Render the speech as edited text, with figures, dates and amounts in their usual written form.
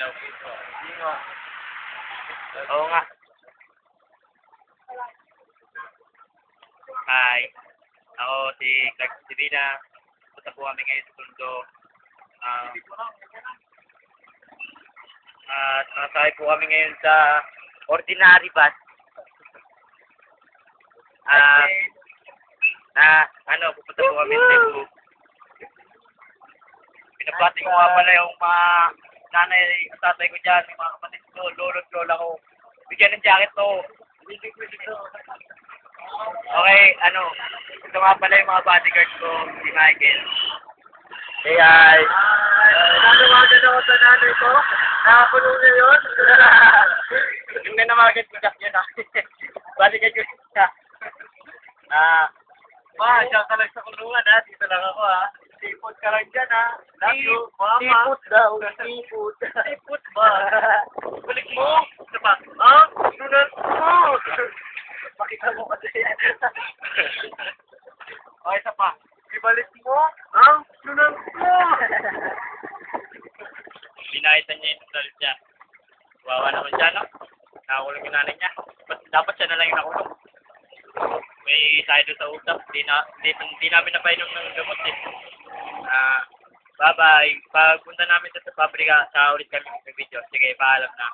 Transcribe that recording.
daw. Hindi nga. Oo nga. Hi. Ako si Clark Divina. Punta po kami ngayon sa Tondo. Nakasakay po kami ngayon sa ordinary bus. Pupunta po kami sa Cebu. Pinabati ko nga pala yung mga nanay at tatay ko dyan, yung mga kapatid ko, lolo at lola ko. Bigyan ng jacket to. Okay, ito nga pala yung mga bodyguards ko, si Michael. Hey guys! Nanawagan ako sa nanay ko. Nakakulong na yun. Yung nanawagan ko na yun bodyguard ko siya. Ma, siya ka lang sa kulungan ha. Dito lang ako ha. Seafood ka lang dyan ha. Love you, mama. Seafood daw, seafood. Seafood ba? Balik mo. Ito ba? Ah? Sunan mo. Pakita mo kasi. O, isa pa. Ibalik mo. Ang sunan mo. Binakita niya yung total niya. Wawa naman siya, no? Nakakulong yung nanay niya. Dapat siya na lang yung nakulong. May tayo doon sa utap. Hindi namin napainom ng gamot eh. Bye-bye. Pag punta namin sa pabrika, sa ulit kami ng video. Sige, paalam na.